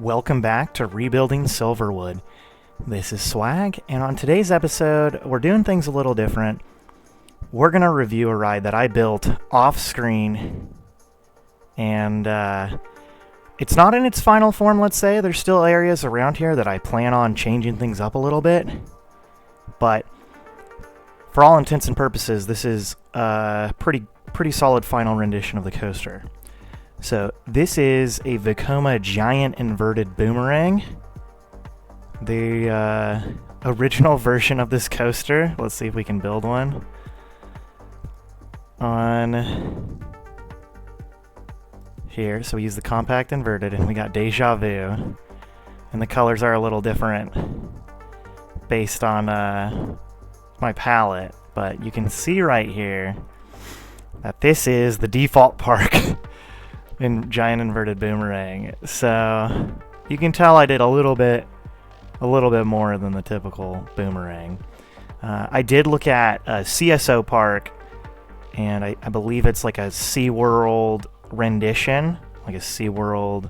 Welcome back to Rebuilding Silverwood. This is Swag, and on today's episode, we're doing things a little different. We're going to review a ride that I built off-screen, and it's not in its final form, let's say. There's still areas around here that I plan on changing things up a little bit, but for all intents and purposes, this is a pretty solid final rendition of the coaster. So this is a Vekoma giant inverted Boomerang. The original version of this coaster. Let's see if we can build one. On here, so we use the compact inverted, and we got Deja Vu. And the colors are a little different based on my palette, but you can see right here that this is the default park in giant inverted Boomerang. So you can tell I did a little bit more than the typical Boomerang. I did look at a CSO park, and I believe it's like a SeaWorld rendition, like a SeaWorld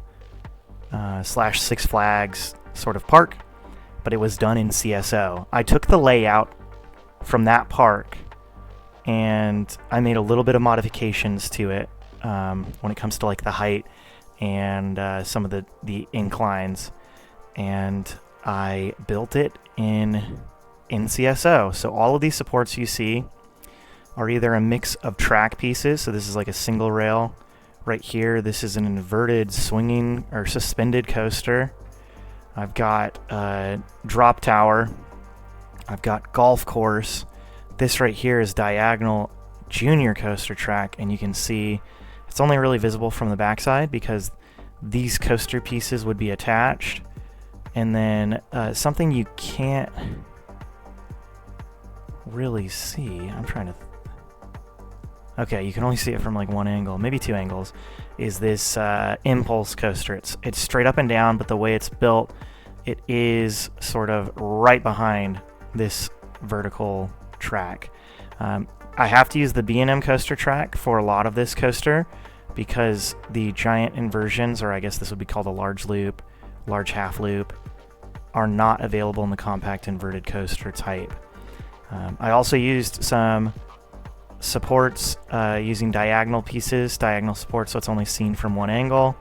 / Six Flags sort of park, but it was done in CSO. I took the layout from that park and I made a little bit of modifications to it when it comes to like the height and some of the inclines, and I built it in CSO. So all of these supports you see are either a mix of track pieces, so this is like a single rail right here. This is an inverted swinging or suspended coaster. I've got a drop tower. I've got golf course. This right here is diagonal junior coaster track, and you can see it's only really visible from the backside because these coaster pieces would be attached. And then something you can't really see, I'm trying to okay, you can only see it from like one angle, maybe two angles, is this impulse coaster. It's straight up and down, but the way it's built, it is sort of right behind this vertical track. I have to use the B&M coaster track for a lot of this coaster because the giant inversions, or I guess this would be called a large loop, large half loop, are not available in the compact inverted coaster type. I also used some supports using diagonal pieces, diagonal supports, so it's only seen from one angle.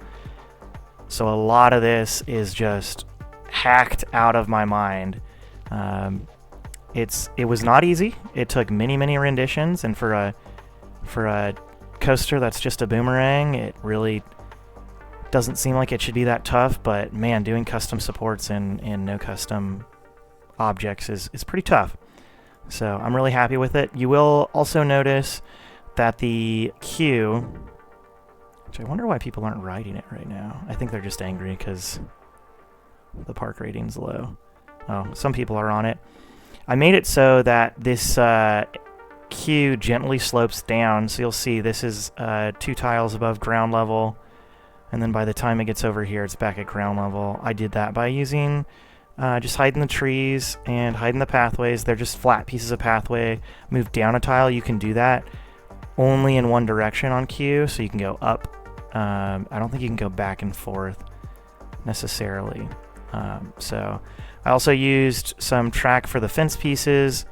So a lot of this is just hacked out of my mind. It was not easy. It took many renditions, and for a coaster that's just a Boomerang, it really doesn't seem like it should be that tough. But man, doing custom supports and no custom objects is pretty tough. So I'm really happy with it. You will also notice that the queue, which I wonder why people aren't riding it right now. I think they're just angry because the park rating's low. Oh, some people are on it. I made it so that this queue gently slopes down, so you'll see this is 2 tiles above ground level, and then by the time it gets over here, it's back at ground level. I did that by using just hiding the trees and hiding the pathways. They're just flat pieces of pathway. Move down a tile, you can do that only in one direction on queue, so you can go up. I don't think you can go back and forth necessarily. So I also used some track for the fence pieces,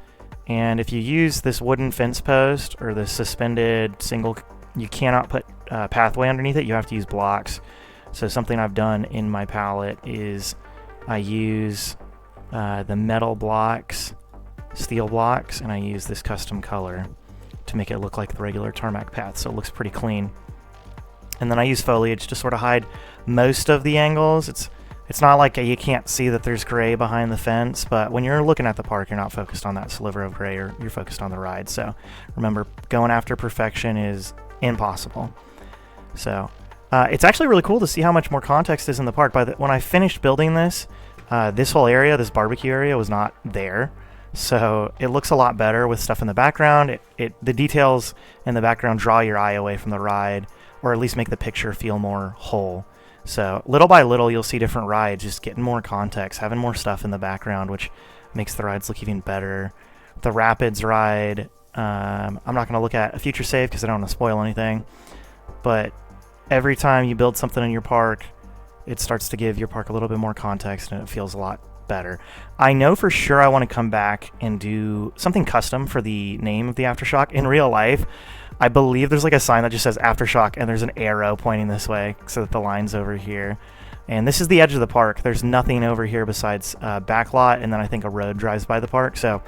and if you use this wooden fence post or the suspended single, you cannot put pathway underneath it. You have to use blocks. So something I've done in my palette is I use the metal blocks, steel blocks, and I use this custom color to make it look like the regular tarmac path, so it looks pretty clean. And then I use foliage to sort of hide most of the angles. It's not like you can't see that there's gray behind the fence, but when you're looking at the park, you're not focused on that sliver of gray, or you're focused on the ride. So remember, going after perfection is impossible. So it's actually really cool to see how much more context is in the park. When I finished building this, this whole area, this barbecue area, was not there. So it looks a lot better with stuff in the background. The details in the background draw your eye away from the ride, or at least make the picture feel more whole. So little by little, you'll see different rides just getting more context, having more stuff in the background, which makes the rides look even better. The Rapids ride, I'm not going to look at a future save because I don't want to spoil anything, but every time you build something in your park, it starts to give your park a little bit more context, and it feels a lot better. I know for sure I want to come back and do something custom for the name of the Aftershock. In real life, I believe there's like a sign that just says Aftershock, and there's an arrow pointing this way so that the line's over here. And this is the edge of the park. There's nothing over here besides backlot, and then I think a road drives by the park. So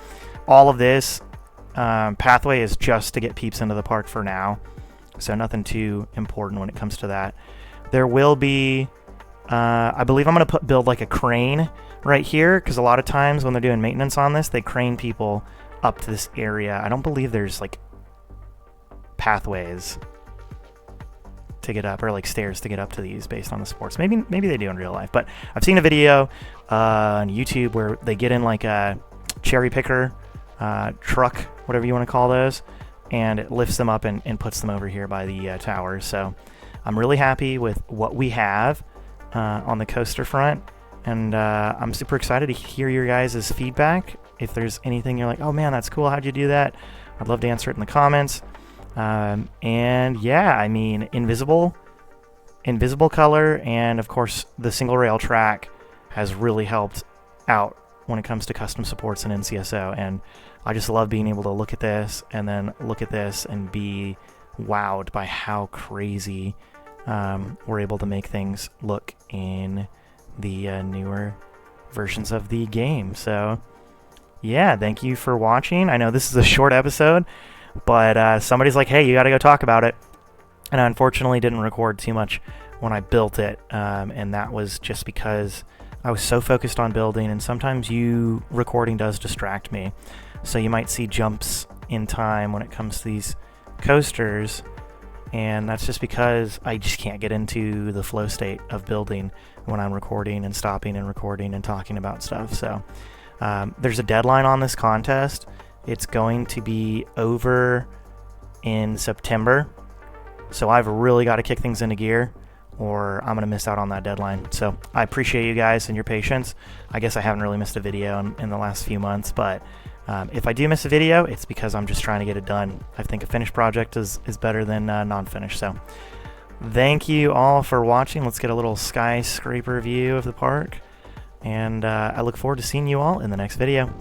all of this pathway is just to get peeps into the park for now. So nothing too important when it comes to that. There will be, I believe I'm going to build like a crane right here, because a lot of times when they're doing maintenance on this, they crane people up to this area. I don't believe there's like pathways to get up, or like stairs to get up to these based on the sports. Maybe they do in real life, but I've seen a video on YouTube where they get in like a cherry picker truck, whatever you want to call those, and it lifts them up and puts them over here by the towers. So I'm really happy with what we have on the coaster front, and I'm super excited to hear your guys' feedback. If there's anything you're like, oh man, that's cool, how'd you do that? I'd love to answer it in the comments. And yeah, I mean, invisible color, and of course the single rail track has really helped out when it comes to custom supports in NCSO, and I just love being able to look at this and then look at this and be wowed by how crazy we're able to make things look in the newer versions of the game. So yeah, thank you for watching. I know this is a short episode, but somebody's like, hey, you got to go talk about it. And I unfortunately didn't record too much when I built it, and that was just because I was so focused on building, and sometimes recording does distract me. So you might see jumps in time when it comes to these coasters, and that's just because I just can't get into the flow state of building when I'm recording and stopping and recording and talking about stuff. So there's a deadline on this contest. It's going to be over in September, so I've really got to kick things into gear, or I'm going to miss out on that deadline. So I appreciate you guys and your patience. I guess I haven't really missed a video in the last few months, but if I do miss a video, it's because I'm just trying to get it done. I think a finished project is better than non-finished. So thank you all for watching. Let's get a little skyscraper view of the park, and I look forward to seeing you all in the next video.